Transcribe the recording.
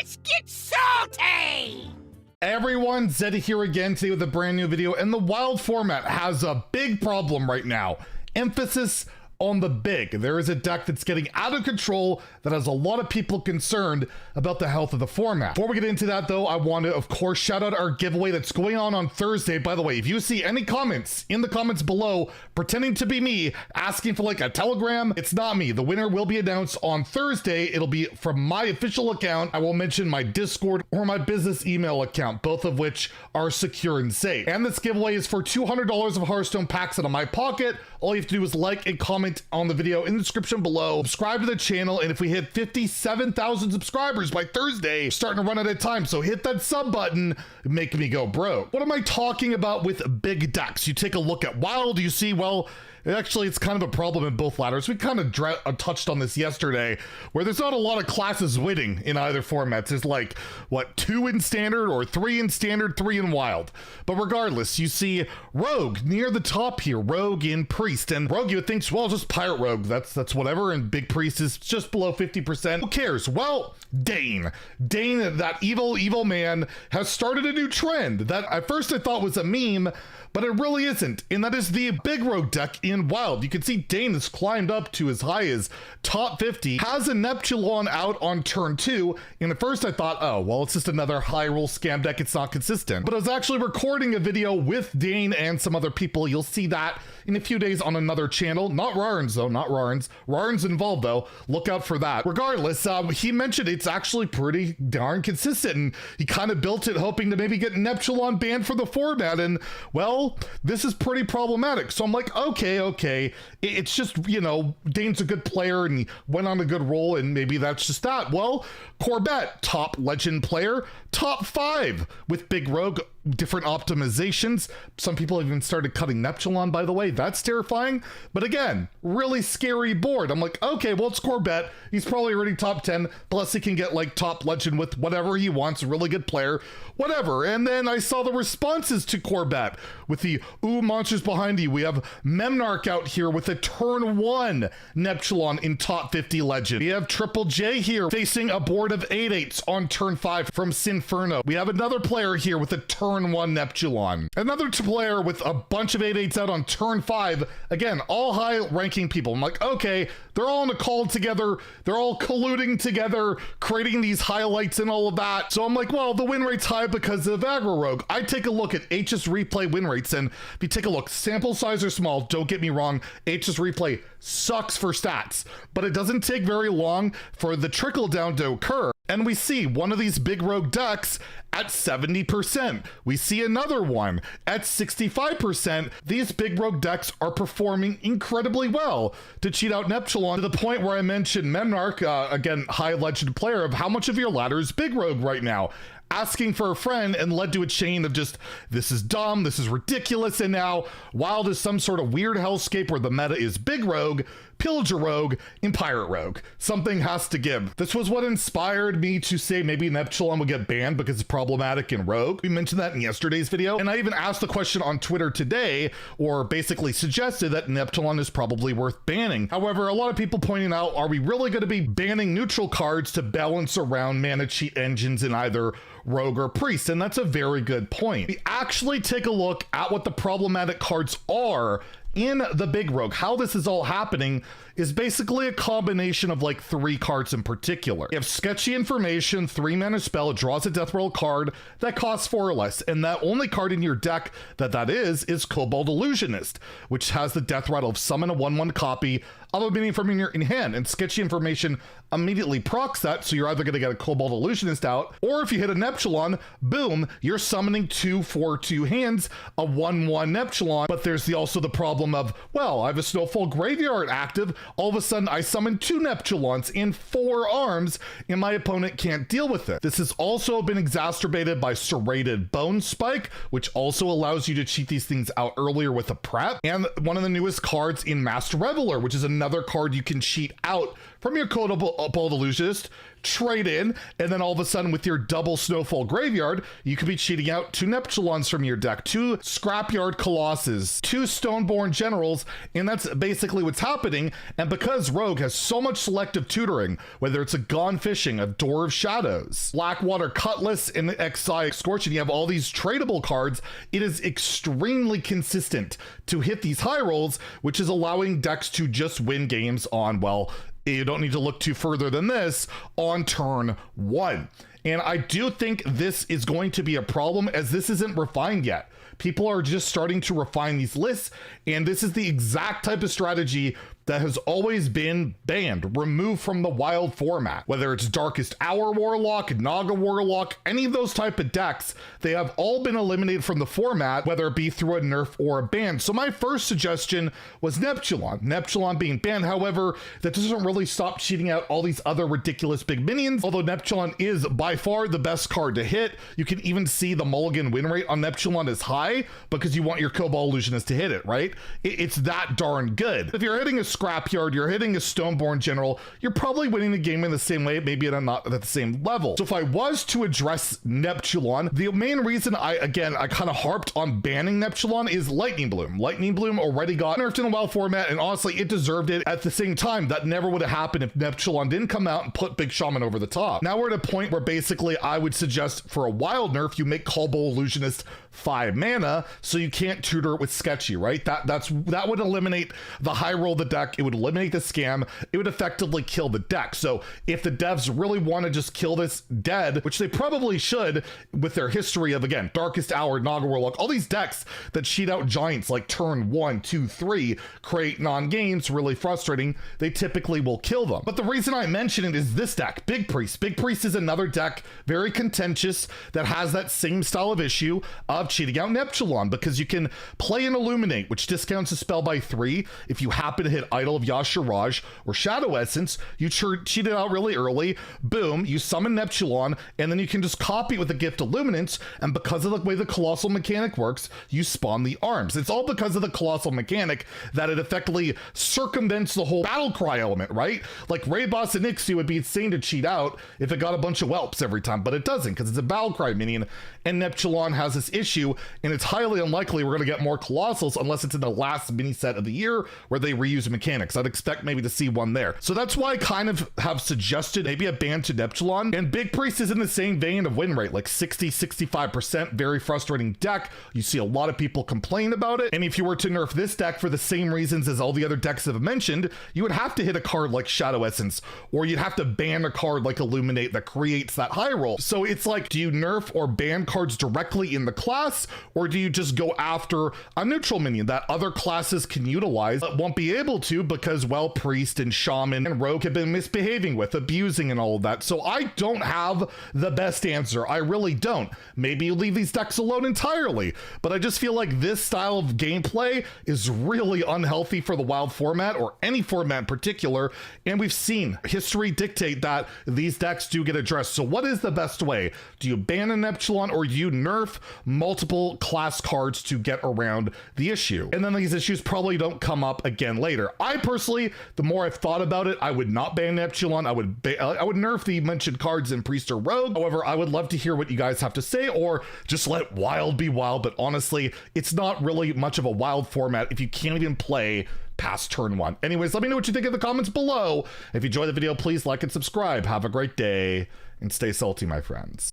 Let's get salty! Everyone, Zeddy here again today with a brand new video, and the wild format has a big problem right now. Emphasis on the big. There is a deck that's getting out of control that has a lot of people concerned about the health of the format. Before we get into that though, I want to of course shout out our giveaway that's going on Thursday. By the way, if you see any comments in the comments below pretending to be me asking for like a telegram, it's not me. The winner will be announced on Thursday. It'll be from my official account. I will mention my Discord or my business email account, both of which are secure and safe. And this giveaway is for $200 of Hearthstone packs out of my pocket. All you have to do is like and comment on the video in the description below, subscribe to the channel, and if we hit 57,000 subscribers by Thursday, starting to run out of time, so hit that sub button, make me go broke. What am I talking about with big decks? You take a look at Wild, you see, well, actually, it's kind of a problem in both ladders. We kind of touched on this yesterday, where there's not a lot of classes winning in either formats. There's like, what, 2 in Standard or 3 in Standard, 3 in Wild. But regardless, you see Rogue near the top here, Rogue in Priest. And Rogue, you would think, well, just Pirate Rogue, that's whatever, and Big Priest is just below 50%. Who cares? Well, Dane, that evil man, has started a new trend that at first I thought was a meme, but it really isn't, and that is the Big Rogue deck in Wild. You can see Dane has climbed up to as high as top 50, has a Neptulon out on turn 2, and at first I thought, oh, well, it's just another high roll scam deck, it's not consistent. But I was actually recording a video with Dane and some other people. You'll see that in a few days on another channel. Not Rarran's though, not Rarran's. Rarran's involved though, look out for that. Regardless, he mentioned it's actually pretty darn consistent, and he kind of built it hoping to maybe get Neptulon banned for the format, and well, this is pretty problematic. So I'm like, okay, it's just, you know, Dane's a good player and he went on a good roll, and maybe that's just that. Well, Corbett, top legend player, top 5 with Big Rogue, different optimizations. Some people even started cutting Neptulon, by the way. That's terrifying. But again, really scary board. I'm like, okay, well, it's Corbett. He's probably already top 10. Plus he can get like top legend with whatever he wants. A really good player, whatever. And then I saw the responses to Corbett with the monsters behind you. We have Memnarch out here with a turn 1 Neptulon in top 50 legend. We have Triple J here facing a board of 8/8s on turn 5 from Sinferno. We have another player here with a turn 1 Neptulon. Another player with a bunch of 8/8s out on turn 5. Again, all high ranking people. I'm like, okay, they're all in a call together. They're all colluding together, creating these highlights and all of that. So I'm like, well, the win rate's high because of Aggro Rogue. I take a look at HS Replay win rates, and if you take a look, sample size are small, don't get me wrong. HS Replay sucks for stats, but it doesn't take very long for the trickle down to occur. And we see one of these Big Rogue decks at 70%. We see another one at 65%. These Big Rogue decks are performing incredibly well to cheat out Neptulon, to the point where I mentioned Memnarch, again, high legend player, of how much of your ladder is Big Rogue right now, asking for a friend, and led to a chain of just, this is dumb, this is ridiculous, and now Wild is some sort of weird hellscape where the meta is Big Rogue, Pillager Rogue, and Pirate Rogue. Something has to give. This was what inspired me to say maybe Neptulon would get banned because it's problematic in Rogue. We mentioned that in yesterday's video, and I even asked the question on Twitter today, or basically suggested that Neptulon is probably worth banning. However, a lot of people pointing out, are we really going to be banning neutral cards to balance around mana cheat engines in either Rogue or Priest? And that's a very good point. We actually take a look at what the problematic cards are in the Big Rogue. How this is all happening is basically a combination of like 3 cards in particular. You have Sketchy Information, 3 mana spell, it draws a Death Rattle card that costs 4 or less, and that only card in your deck that is Cobalt Illusionist, which has the Death Rattle of summon a 1/1 copy of a minion from your in hand, and Sketchy Information immediately procs that, so you're either going to get a Cobalt Illusionist out, or if you hit a Neptulon, boom, you're summoning 2 4/2 hands, a 1/1 Neptulon. But there's also the problem of, well, I have a Snowfall Graveyard active, all of a sudden I summon 2 Neptulons in 4 arms, and my opponent can't deal with it. This has also been exacerbated by Serrated Bone Spike, which also allows you to cheat these things out earlier with a prep, and one of the newest cards in Master Reveler, which is another card you can cheat out from your Cobalt Illusionist, trade in, and then all of a sudden with your double Snowfall Graveyard, you could be cheating out 2 Neptulons from your deck, 2 Scrapyard Colossus, 2 Stoneborn Generals, and that's basically what's happening. And because Rogue has so much selective tutoring, whether it's a Gone Fishing, a Door of Shadows, Blackwater Cutlass, and the Xi Scorch, and you have all these tradable cards, it is extremely consistent to hit these high rolls, which is allowing decks to just win games on, well, you don't need to look too further than this, on turn 1. And I do think this is going to be a problem, as this isn't refined yet. People are just starting to refine these lists, and this is the exact type of strategy that has always been banned, removed from the wild format. Whether it's Darkest Hour Warlock, Naga Warlock, any of those type of decks, they have all been eliminated from the format, whether it be through a nerf or a ban. So my first suggestion was Neptulon. Neptulon being banned, however, that doesn't really stop cheating out all these other ridiculous big minions. Although Neptulon is by far the best card to hit, you can even see the mulligan win rate on Neptulon is high because you want your Cobalt Illusionist to hit it, right? It's that darn good. If you're hitting a Scrapyard, you're hitting a Stoneborn General, you're probably winning the game in the same way, maybe not at the same level. So if I was to address Neptulon, the main reason I kind of harped on banning Neptulon is Lightning Bloom. Lightning Bloom already got nerfed in the wild format, and honestly, it deserved it. At the same time, that never would have happened if Neptulon didn't come out and put Big Shaman over the top. Now we're at a point where basically I would suggest for a wild nerf, you make Cobalt Illusionist 5 mana, so you can't tutor it with Sketchy, right? That would eliminate the high roll of the deck. It would eliminate the scam. It would effectively kill the deck. So if the devs really want to just kill this dead, which they probably should with their history of, again, Darkest Hour, Naga Warlock, all these decks that cheat out giants like turn 1, 2, 3, create non-games, really frustrating, they typically will kill them. But the reason I mention it is this deck, Big Priest. Big Priest is another deck, very contentious, that has that same style of issue of cheating out Neptulon, because you can play an Illuminate, which discounts a spell by 3. If you happen to hit Idol of Yasharaj or Shadow Essence, you cheat it out really early, boom, you summon Neptulon, and then you can just copy it with the Gift Illuminance, and because of the way the Colossal mechanic works, you spawn the arms. It's all because of the Colossal mechanic that it effectively circumvents the whole battle cry element, right? Like Raid Boss and Nixie would be insane to cheat out if it got a bunch of whelps every time, but it doesn't, because it's a battle cry minion, and Neptulon has this issue, and it's highly unlikely we're going to get more Colossals unless it's in the last mini set of the year where they reuse mechanics. I'd expect maybe to see one there. So that's why I kind of have suggested maybe a ban to Neptulon. And Big Priest is in the same vein of win rate, like 60-65%, very frustrating deck. You see a lot of people complain about it. And if you were to nerf this deck for the same reasons as all the other decks I've mentioned, you would have to hit a card like Shadow Essence, or you'd have to ban a card like Illuminate that creates that high roll. So it's like, do you nerf or ban cards directly in the class, or do you just go after a neutral minion that other classes can utilize but won't be able to because, well, Priest and Shaman and Rogue have been misbehaving with, abusing and all of that? So I don't have the best answer. I really don't. Maybe you leave these decks alone entirely, but I just feel like this style of gameplay is really unhealthy for the wild format, or any format in particular, and we've seen history dictate that these decks do get addressed. So what is the best way? Do you ban a Neptulon, or do you nerf multiple class cards to get around the issue? And then these issues probably don't come up again later. I personally, the more I've thought about it, I would not ban Neptulon. I would nerf the mentioned cards in Priest or Rogue. However, I would love to hear what you guys have to say, or just let wild be wild. But honestly, it's not really much of a wild format if you can't even play past turn 1. Anyways, let me know what you think in the comments below. If you enjoyed the video, please like and subscribe. Have a great day and stay salty, my friends.